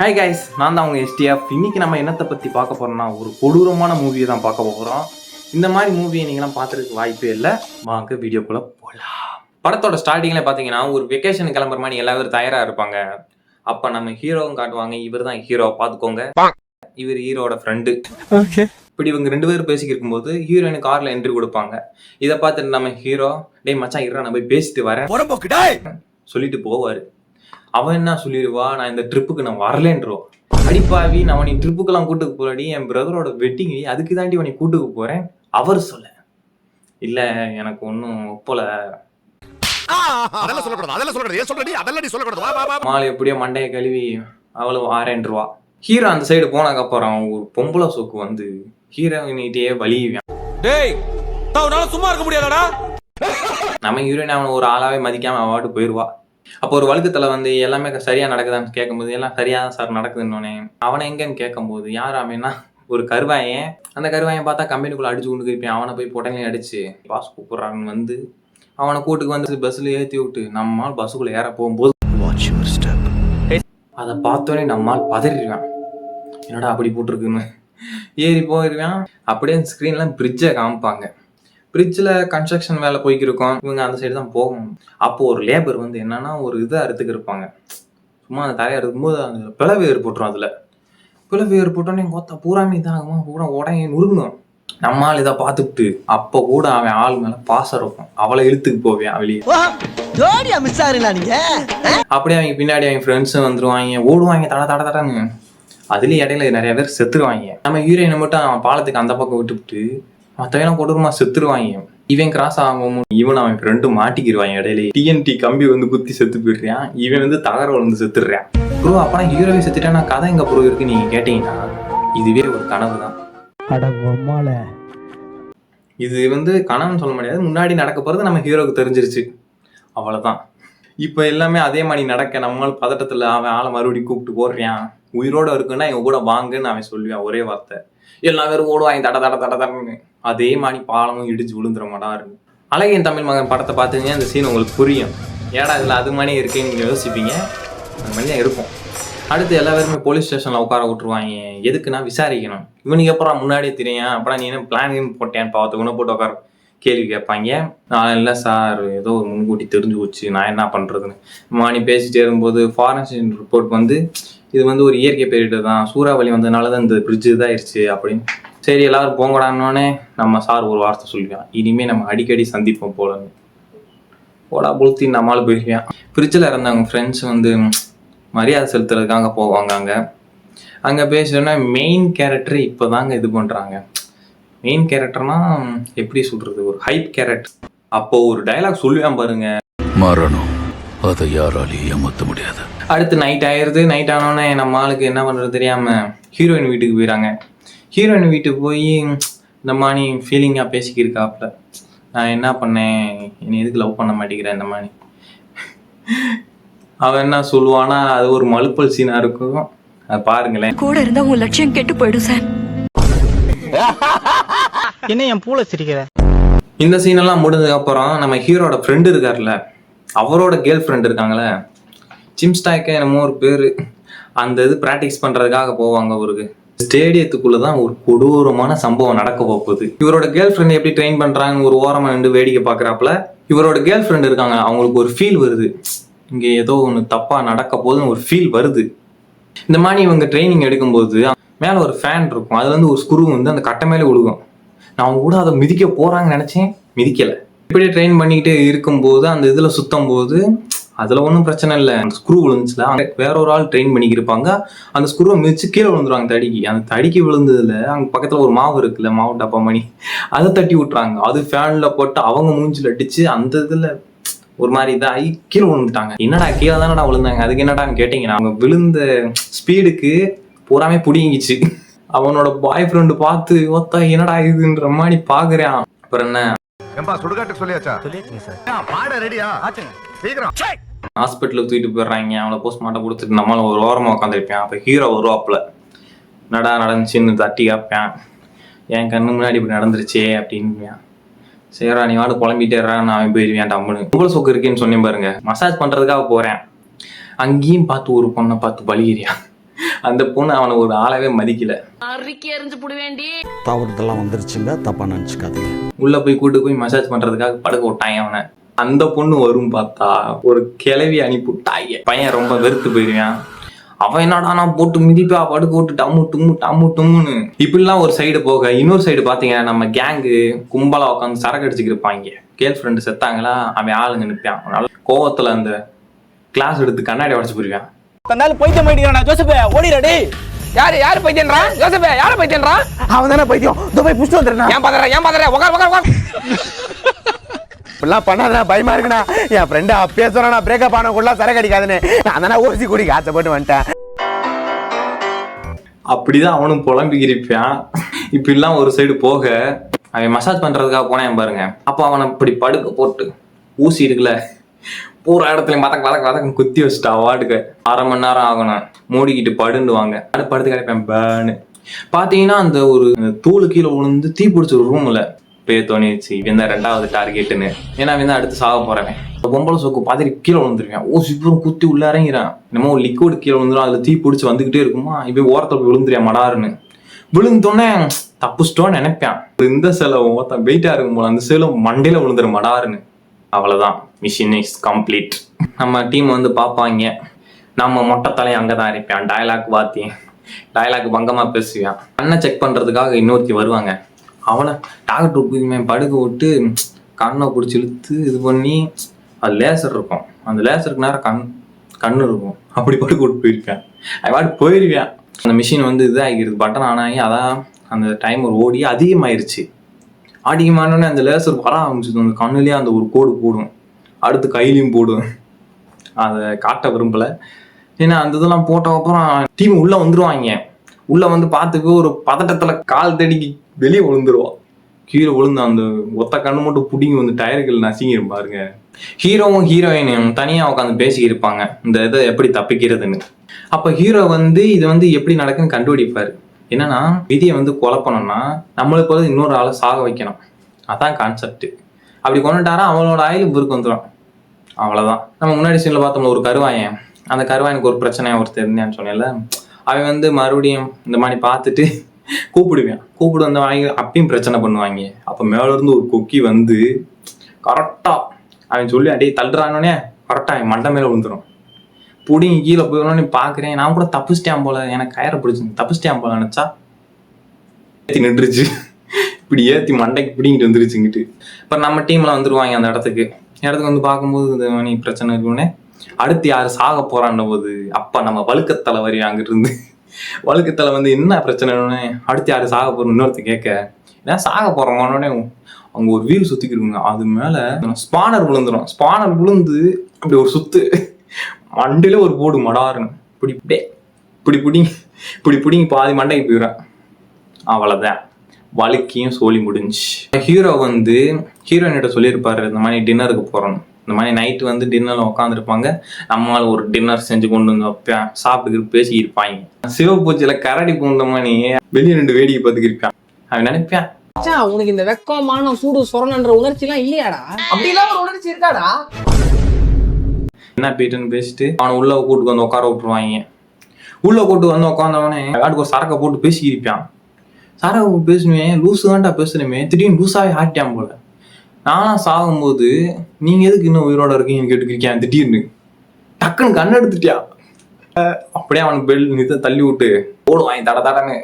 Hi guys, நான் தான் உங்கள் எஸ்டிஎஃப். இன்னைக்கு நம்ம என்னத்தை பற்றி பார்க்க போகிறோம்னா ஒரு கொடூரமான மூவியை தான் பார்க்க போகிறோம். இந்த மாதிரி மூவியை நீங்களாம் பார்த்துறதுக்கு வாய்ப்பே இல்லை. வாங்க வீடியோக்குள்ளே போகலாம். படத்தோட ஸ்டார்டிங்கில் பார்த்தீங்கன்னா ஒரு வெக்கேஷன் கிளம்புற மாதிரி எல்லாரும் தயாராக இருப்பாங்க. அப்போ நம்ம ஹீரோவும் காட்டுவாங்க. இவர் தான் ஹீரோ, பார்த்துக்கோங்க. இவர் ஹீரோட ஃப்ரெண்டு. ஓகே, இப்படி இவங்க ரெண்டு பேரும் பேசிக்கிட்டு இருக்கும்போது ஹீரோயின் காரில் என்ட்ரி கொடுப்பாங்க. இதை பார்த்துட்டு நம்ம ஹீரோ, டேய் மச்சான் இருடா, நான் போய் பேசிட்டு வரேன் சொல்லிட்டு போவார். அவன் என்ன சொல்லிடுவா, நான் இந்த ட்ரிப்புக்கு நான் வரலேன்றோம். அடிப்பாவி, நான் நீ ட்ரிப்புக்கெல்லாம் கூட்டுக்கு போறடி, என் பிரதரோட வெட்டிங், அதுக்கு தாண்டி உனக்கு கூட்டுக்கு போறேன். அவர் சொல்ல, இல்ல எனக்கு ஒன்னும் ஒப்பல. மாலை எப்படியோ மண்டையை கழுவி அவளும் வாரேன்ருவா. ஹீரோ அந்த சைடு போனதுக்கு அப்புறம் ஒரு பொம்பளை சோக்கு வந்து ஹீரோயினிட்டே வலியுவான். சும்மா இருக்க முடியாதடா. நம்ம ஹீரோயின் அவனை ஒரு ஆளாவே மதிக்காம அவாட்டு போயிடுவா. அப்போ ஒரு வழுக்கத்துல வந்து எல்லாமே சரியா நடக்குதான்னு கேட்கும்போது எல்லாம் சரியா சார் நடக்குதுன்னு அவனை எங்கன்னு கேட்கும்போது யார் அவன்னா ஒரு கருவாயன். அந்த கருவாயன் பார்த்தா கம்பெனிக்குள்ள அடிச்சு கொண்டு இருப்பேன். அவனை போய் பொட்டனை அடிச்சு பாஸ் கூப்பிடுறான்னு வந்து அவனை கூட்டுக்கு வந்து பஸ்ல ஏற்றி விட்டு நம்மால் பஸ்ஸுக்குள்ள ஏற போகும்போது அதை பார்த்தோன்னே நம்மால் பதறிடுவான். என்னடா அப்படி போட்டிருக்குன்னு ஏறி போயிருவான். அப்படியே ஸ்க்ரீன்ல பிரிட்ஜை காமிப்பாங்க. பிரிட்ஜில் கன்ஸ்ட்ரக்ஷன் வேலை போய்க்கிருக்கோம். இவங்க அந்த சைடு தான் போகணும். அப்போ ஒரு லேபர் வந்து என்னன்னா ஒரு இதை அறுத்துக்கு இருப்பாங்க. சும்மா அந்த தரையை அறுக்கும்போது அந்த பிளவு ஏற்பட்டுரும். அதில் பிளவு ஏற்பட்டோன்னே கொத்தா பூராமே இதாகுமா, பூரா உடனே நுருங்கும். நம்மால் இதை பார்த்துட்டு அப்போ கூட அவன் ஆள் மேலே பாசம் இருக்கும். அவளை இழுத்துக்கு போவேன் வெளியே. அப்படியே அவங்க பின்னாடி அவங்க ஃப்ரெண்ட்ஸும் வந்துருவாங்க, ஓடுவாங்க தட தட தடன்னு. அதுலேயும் இடையில நிறைய பேர் செத்துருவாங்க. நம்ம ஹீரோயினை மட்டும் அவன் பாலத்துக்கு அந்த பக்கம் விட்டுவிட்டு மற்றவெல்லாம் கொடூரமா செத்துருவாங்க. இவன் கிராஸ் ஆகும், இவன் அவன் ஃப்ரெண்டு மாட்டிக்கிடுவாங்க. இடையில டிஎன்டி கம்பி வந்து குத்தி செத்து போயிடுறான். இவன் வந்து தகர வந்து செத்துடுறான். ப்ரோ அப்பனா ஹீரோவை செத்துட்டா கதை எங்க ப்ரோ இருக்கு நீங்க கேட்டீங்கன்னா இதுவே ஒரு கனவு தான். இது வந்து கனவுன்னு சொல்ல முடியாது, முன்னாடி நடக்க போறது நம்ம ஹீரோவுக்கு தெரிஞ்சிருச்சு, அவ்வளவுதான். இப்ப எல்லாமே அதே மாதிரி நடக்க நம்மளால் பதட்டத்துல அவன் ஆளை மறுபடியும் கூப்பிட்டு போடுறான். உயிரோட இருக்குன்னா இவங்க கூட வாங்குன்னு அவன் சொல்லுவான் ஒரே வார்த்தை. எல்லா பேரும் ஓடுவாங்க தட தட தட தடன்னு. அதே மாதிரி பாலமும் இடிச்சு விழுந்துட மாட்டாரு. அழகின் தமிழ் மகன் படத்தை பார்த்துங்க, அந்த சீன் உங்களுக்கு புரியும். ஏடா இதில் அது மாதிரி இருக்குன்னு நீங்கள் யோசிப்பீங்க. அது மாதிரி தான் இருக்கும். அடுத்து எல்லா பேருமே போலீஸ் ஸ்டேஷனில் உட்கார விட்டுருவாங்க. எதுக்குன்னா விசாரிக்கணும். இவனுக்கு அப்புறம் முன்னாடியே தெரியும். அப்புறம் நீ என்ன பிளான் போட்டேன்னு பார்த்து உன்னை போட்டு உட்கார கேள்வி கேட்பாங்க. நான் இல்லை சார், ஏதோ ஒரு முன்கூட்டி தெரிஞ்சு போச்சு, நான் என்ன பண்ணுறதுன்னு மாணி பேசிட்டே இருக்கும்போது ஃபாரன்சிக் ரிப்போர்ட் வந்து இது வந்து ஒரு இயற்கை பேரிடர் தான், சூறாவளி வந்ததுனால தான் இந்த பிரிட்ஜு இதாயிருச்சு அப்படின்னு. சரி எல்லாரும் போங்கடான்னோடனே நம்ம சார் ஒரு வார்த்தை சொல்லுவான், இனிமேல் நம்ம அடிக்கடி சந்திப்போம் போலன்னு. போடா புளுத்தி நம்மளால போயிருக்கேன். ஃப்ரிட்ஜில் இருந்தவங்க ஃப்ரெண்ட்ஸ் வந்து மரியாதை செலுத்துறதுக்காக போவாங்க. அங்கே பேசுகிறோன்னா மெயின் கேரக்டர் இப்போ தாங்க இது பண்ணுறாங்க. மெயின் கேரக்டர்னா எப்படி சொல்கிறது, ஒரு ஹைப் கேரக்டர். அப்போது ஒரு டைலாக் சொல்லுவேன் பாருங்க, மரணம் அதை யாராலையும் ஏமாற்ற முடியாது. அடுத்து நைட் ஆயிடுது. நைட் ஆனோடனே நம்ம ஆளுக்கு என்ன பண்ணுறது தெரியாமல் ஹீரோயின் வீட்டுக்கு போயிடறாங்க. ஹீரோயின் வீட்டுக்கு போய் இந்த மாதிரி ஃபீலிங்காக பேசிக்கிருக்காப்புல, நான் என்ன பண்ணேன், என்னை எதுக்கு லவ் பண்ண மாட்டேங்கிறேன் இந்த மாதிரி. அவன் என்ன சொல்லுவானா, அது ஒரு மலுப்பல் சீனாக இருக்கும். அது பாருங்களேன். கூட இருந்தா உங்க லட்சியம் கெட்டு போயிடும் சார். என்ன என் பூல சிரிக்கிற? இந்த சீனெல்லாம் முடிஞ்சதுக்கு அப்புறம் நம்ம ஹீரோட ஃப்ரெண்டு இருக்கார்ல, அவரோட கேர்ள் ஃப்ரெண்ட் இருக்காங்களே, சிம்ஸ்டாய்க்கு என்னமோ ஒரு பேர், அந்த இது ப்ராக்டிஸ் பண்ணுறதுக்காக போவாங்க. ஒரு ஸ்டேடியத்துக்குள்ளே தான் ஒரு கொடூரமான சம்பவம் நடக்க போகுது. இவரோட கேர்ள் ஃப்ரெண்ட் எப்படி ட்ரெயின் பண்ணுறாங்க ஒரு ஓரமாக நின்று வேடிக்கை பார்க்குறாப்புல. இவரோட கேர்ள் ஃப்ரெண்ட் இருக்காங்க, அவங்களுக்கு ஒரு ஃபீல் வருது, இங்கே ஏதோ ஒன்று தப்பாக நடக்க போகுதுன்னு ஒரு ஃபீல் வருது. இந்த மாதிரி இவங்க ட்ரைனிங் எடுக்கும்போது மேலே ஒரு ஃபேன் இருக்கும், அதுல இருந்து ஒரு ஸ்க்ரூ வந்து அந்த கட்டை மேலே விழுகும். நான் கூட அதை மிதிக்க போகிறாங்கன்னு நினச்சேன், மிதிக்கலை. இப்படியே ட்ரெயின் பண்ணிக்கிட்டே இருக்கும்போது அந்த இதில் சுத்தம் போது அதில் ஒன்றும் பிரச்சனை இல்லை. அந்த ஸ்க்ரூ விழுந்துச்சுல, வேற ஒரு ஆள் ட்ரெயின் பண்ணிக்கிருப்பாங்க, அந்த ஸ்க்ரூவை மிதிச்சு கீழே விழுந்துருவாங்க தடிக்கு. அந்த தடிக்கு விழுந்ததுல அங்கே பக்கத்தில் ஒரு மாவு இருக்குல்ல, மாவு டப்பா மணி, அதை தட்டி விட்டுறாங்க. அது ஃபேனில் போட்டு அவங்க மூஞ்சில் அடிச்சு அந்த இதில் ஒரு மாதிரி இதாகி கீழே விழுந்துட்டாங்க. என்னடா கீழே தானடா விழுந்தாங்க, அதுக்கு என்னடான்னு கேட்டிங்கன்னா அவங்க விழுந்த ஸ்பீடுக்கு பூராமே பிடிங்கிச்சு. அவனோட பாய் ஃப்ரெண்டு பார்த்து ஒத்தா என்னடா இதுன்ற மாதிரி பாக்குறான். அப்புறம் என்ன ஹாஸ்பிட்டலுக்கு தூக்கிட்டு போயிடுறாங்க. அவனை போஸ்ட்மார்ட்டம் கொடுத்துட்டு நம்மளால ஒரு ஓரமாக உட்காந்துருப்பேன். அப்போ ஹீரோ வருவாப்புல, நடா நடந்துச்சுன்னு தட்டி கேட்பேன், என் கண்ணு முன்னாடி இப்படி நடந்துருச்சே அப்படின்னு. சரிடா நீ வாடு குழம்பிட்டேறான்னு அவன் போயிருவேன். டம்முன்னு உங்களை சொக்கு இருக்கேன்னு சொன்னேன் பாருங்க, மசாஜ் பண்றதுக்காக போறேன். அங்கேயும் பார்த்து ஒரு பொண்ணை பார்த்து பலிகிறியா. அந்த பொண்ணு அவனை ஒரு ஆளாவே மதிக்கல. தவறுதெல்லாம் வந்துருச்சுங்க, தப்பா நினைச்சுக்காதீங்க. உள்ள போய் கூட்டு போய் மசாஜ் பண்றதுக்காக படுக்க விட்டாங்க அவனை. அந்த பொண்ணு வரும் பார்த்தா ஒரு கிளவி அனுப்பிவிட்டாங்க. பையன் ரொம்ப வெறுத்து போயிருவான். அவன் என்னடா நான் போட்டு மிதிப்பா படுக்க விட்டு டம்மு டும்முன்னு இப்படிலாம் ஒரு சைடு போக, இன்னொரு சைடு பாத்தீங்கன்னா நம்ம கேங்கு கும்பலா உட்காந்து சரக்கு அடிச்சுக்கு இருப்பாங்க. கேர்ள் ஃப்ரெண்டு செத்தாங்களா, அவன் ஆளுங்க நிற்பான். அதனால கோவத்துல அந்த கிளாஸ் எடுத்து கண்ணாடி உடச்சு போயிருவான். தன்னால பைத்தியம் போயிட்டு ஜோசப் ஓடிடாடி. யாரு பைத்தியன்றா? ஜோசப் யார பைத்தியன்றா? அவன் தானே பைத்தியம். போய் புடிச்சு வந்துடுறா. ஏன் பாதற உட்கார். இப்படிலாம் பண்ணாதா, பயமா இருக்குண்ணா. என் ஃப்ரெண்டு அப்பயே சொன்னா பிரேக்கப் ஆனக்குள்ள சரக்கு அடிக்காதுன்னு. நான் தானே ஊசி குடிக்க ஆசைப்பட்டு வந்துட்டேன். அப்படிதான் அவனும் புலம்பிக்கிருப்பான். இப்படிலாம் ஒரு சைடு போக, அவன் மசாஜ் பண்றதுக்காக போனேன் பாருங்க. அப்போ அவனை இப்படி படுக்க போட்டு ஊசி இருக்குல்ல பூரா இடத்துல வதக்க குத்தி வச்சுட்டா. வாட்டுக்கு 1/2 மணி நேரம் ஆகணும். மூடிக்கிட்டு படுண்டுவாங்க. படுத்து கிடைப்பேன் பேனு. பாத்தீங்கன்னா அந்த ஒரு தூளு கீழே விழுந்து தீ பிடிச்ச ஒரு ரூம்ல பேர் தோணிச்சு. இவன் தான் 2வது டார்கெட்டுன்னு. ஏன்னா இவன் தான் அடுத்து சாக போறவன். பொம்பளை சோக்கு பாத்திரி கீழே விழுந்துருவேன். சீக்கிரம் குத்தி உள்ள இறங்கிறான். என்னமோ லிக்விட் கீழே விழுந்துரும். அதுல தீ பிடிச்சி வந்துகிட்டே இருக்குமா, இவன் ஓரத்துல போய் விழுந்துருவான் மடாருன்னு. விழுந்தோடனே தப்புச்சிட்டோன்னு நினைப்பான். இந்த சிலை ஓத்தான் வெயிட்டா இருக்கும் போல அந்த சிலை மண்டையில விழுந்துரும் மடாருன்னு. அவ்வளவுதான், மிஷின் இஸ் கம்ப்ளீட். நம்ம டீம் வந்து பார்ப்பாங்க. நம்ம மொட்டை தலையை அங்கதான் இருப்பான். டயலாக் பங்கமா பேசுவான். கண்ணை செக் பண்றதுக்காக இன்னொருத்தி வருவாங்க. அவனை டாக்டர் படுக்க விட்டு கண்ணை பிடிச்சி இழுத்து இது பண்ணி, அது லேசர் இருக்கும். அந்த லேசருக்கு நேரம் கண்ணு இருக்கும். அப்படி படுக்க விட்டு போயிருக்கேன். அது போயிருவேன். அந்த மிஷின் வந்து இதாகிடுது, பட்டன் ஆன் ஆகி அதான் அந்த டைமர் ஓடி அதிகமாயிருச்சு. அதிகமானோடனே அந்த லேசர் வர ஆரம்பிச்சிது. அந்த கண்ணுலேயே அந்த ஒரு கோடு போடும், அடுத்து கையிலையும் போடும். அதை காட்ட விரும்பல. ஏன்னா அந்த இதெல்லாம் போட்ட அப்புறம் டீம் உள்ள வந்துருவாங்க. உள்ள வந்து பார்த்துக்கு ஒரு பதட்டத்துல கால் தடிக்கு வெளியே விழுந்துருவான். கீழே விழுந்து அந்த ஒத்த கண்ணு மட்டும் புடிங்கி வந்து டயர்கள் நசிங்கிரும் பாருங்க. ஹீரோவும் ஹீரோயினும் தனியா உட்காந்து பேசிக்கிட்டு இருப்பாங்க, இந்த இதை எப்படி தப்பிக்கிறதுன்னு. அப்ப ஹீரோ வந்து இது வந்து எப்படி நடக்குன்னு கண்டுபிடிப்பாரு. என்னன்னா, விதியை வந்து குழப்பணும்னா நம்மளுக்கு வந்து இன்னொரு ஆளை சாக வைக்கணும். அதான் கான்செப்ட். அப்படி கொண்டுட்டாரா அவளோட ஆயில் இவருக்கு வந்துடும். அவ்வளவுதான். நம்ம முன்னாடி சீன்ல பார்த்தோம்ல ஒரு கருவாயன். அந்த கருவாயனுக்கு ஒரு பிரச்சனை ஒருத்தர் இருந்தேன்னு சொன்னேன்ல, அவன் வந்து மறுபடியும் இந்த மாதிரி பார்த்துட்டு கூப்பிடு வந்து வாங்கி அப்பயும் பிரச்சனை பண்ணுவாங்க. அப்ப மேல இருந்து ஒரு கொக்கி வந்து கரெக்டா அவன் சொல்லி அப்படியே தள்ளுறானே, கரெக்டா அவன் மண்டை மேல விழுந்துடும். புடிங்கி கீழே போயிடணும்னு பாக்குறேன். நான் கூட தப்பிச்சிட்டேன் போல, எனக்கு கயிறை பிடிச்சி தப்பிச்சிட்டேன் போல நினைச்சா ஏத்தி நின்றுச்சு. இப்படி ஏத்தி மண்டைக்கு பிடிங்கிட்டு வந்துருச்சுங்கிட்டு. இப்ப நம்ம டீம்ல வந்துருவாங்க அந்த இடத்துக்கு வந்து பார்க்கும்போது இந்த மணி பிரச்சனை இருக்குன்னே. அடுத்து யாரு சாக போறான்னு போது அப்ப நம்ம வழுக்கத்தலை வரி அங்கிட்டு இருந்து வழுக்கத்தலை வந்து என்ன பிரச்சனைன்னு அடுத்து யாரு சாக போறோம் இன்னொருத்த கேட்க, ஏன்னா சாக போறோம்னே அவங்க ஒரு வீல் சுத்திக்கிருங்க. அது மேல ஸ்பானர் விழுந்துடும். ஸ்பானர் விழுந்து அப்படி ஒரு சுத்து மண்டையில ஒரு போடு மடாருன்னு இப்படி பிடிங்கி பாதி மண்டைக்கு போயிடுறேன். அவ்வளவுதான், வழுக்கியும் சோழி முடிஞ்சு. ஹீரோ வந்து ஹீரோயின்கிட்ட சொல்லியிருப்பாரு, இந்த மாதிரி டின்னருக்கு போறோம். இந்த மாதிரி நைட்டு வந்து டின்னர்ல உட்காந்துருப்பாங்க. நம்மளால ஒரு டின்னர் செஞ்சு கொண்டு வந்து வைப்பேன், சாப்பிட்டுக்கிட்டு பேசிக்கிருப்பாங்க. சிவபூஜையில கரடி பூந்த மாதிரி வெளியே 2 வேடிக்கை பார்த்துக்கிட்டு இருப்பான். அவன் நினைப்பேன், உனக்கு இந்த வெக்கமான சூடு சொரணன்ற உணர்ச்சி எல்லாம் இல்லையாடா? அப்படிலாம் ஒரு உணர்ச்சி இருக்காடா? என்ன போயிட்டுன்னு பேசிட்டு அவனை உள்ள கூட்டு வந்து உட்கார விட்டுருவாங்க. உள்ள கூட்டு வந்து உட்காந்தவனே ஒரு சரக்கை போட்டு பேசிக்கிருப்பான். சரக்கை போட்டு பேசுவேன், லூசு தான்டா பேசுறமே, திடீர்னு லூசாவே ஆட்டியான் போல. நானா சாகும்போது நீங்க எதுக்கு இன்னும் உயிரோட இருக்கீங்கன்னு கேட்டுக்கிருக்கேன். திடீர்னு டக்குன்னு கண் எடுத்துட்டியா. அப்படியே அவனுக்கு பெல் நித்த தள்ளி விட்டு ஓடுவாங்க. தடன்னு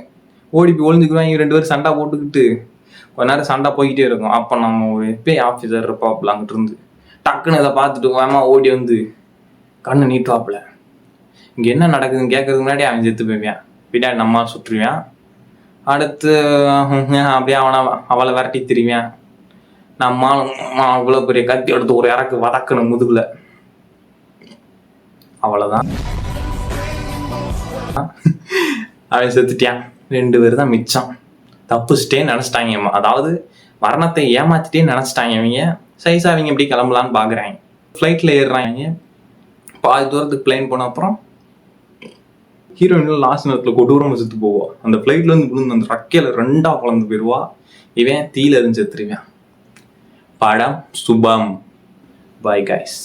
ஓடி போய் ஒளிஞ்சுக்குவாங்க. 2 பேரும் சண்டை போட்டுக்கிட்டு கொஞ்ச நேரம் சண்டை போய்கிட்டே இருக்கும். அப்ப நம்ம ஒரு எப்பே ஆஃபீஸர் இருப்பாப்புல அங்கிட்டு இருந்து டக்குன்னு இதை பார்த்துட்டு வேமா ஓடி வந்து கண்ணு நீட்டுவாப்புல. இங்க என்ன நடக்குதுன்னு கேட்கறதுக்கு முன்னாடி அவன் செத்து போய்வான். பின்னாடி நம்ம சுற்றுவான். அடுத்து அப்படியே அவளை விரட்டி திரிவான். நம்மளும் அவ்வளவு பெரிய கத்தி எடுத்து ஒரு இறக்கு வதக்கணும் முதுகுல. அவ்வளவுதான், அவன் செத்துட்டான். 2 பேர் தான் மிச்சம். தப்புச்சிட்டே நினைச்சிட்டாங்க. அதாவது மரணத்தை ஏமாத்திட்டே நினைச்சிட்டாங்க. அவங்க சைஸா அவங்க எப்படி கிளம்பலான்னு பாக்குறாங்க. ஃபிளைட்ல ஏறுறாங்க. பாதி தூரத்துக்கு பிளைன் போன அப்புறம் ஹீரோயின் லாஸ்ட் நேரத்துல கொடூரமா செத்து போவா. அந்த பிளைட்ல இருந்து விழுந்து அந்த ரக்கையில 2ஆ கலந்து போயிடுவா. இவன் தீல இருந்து செத்துருவான். படம் சுபம். Bye guys.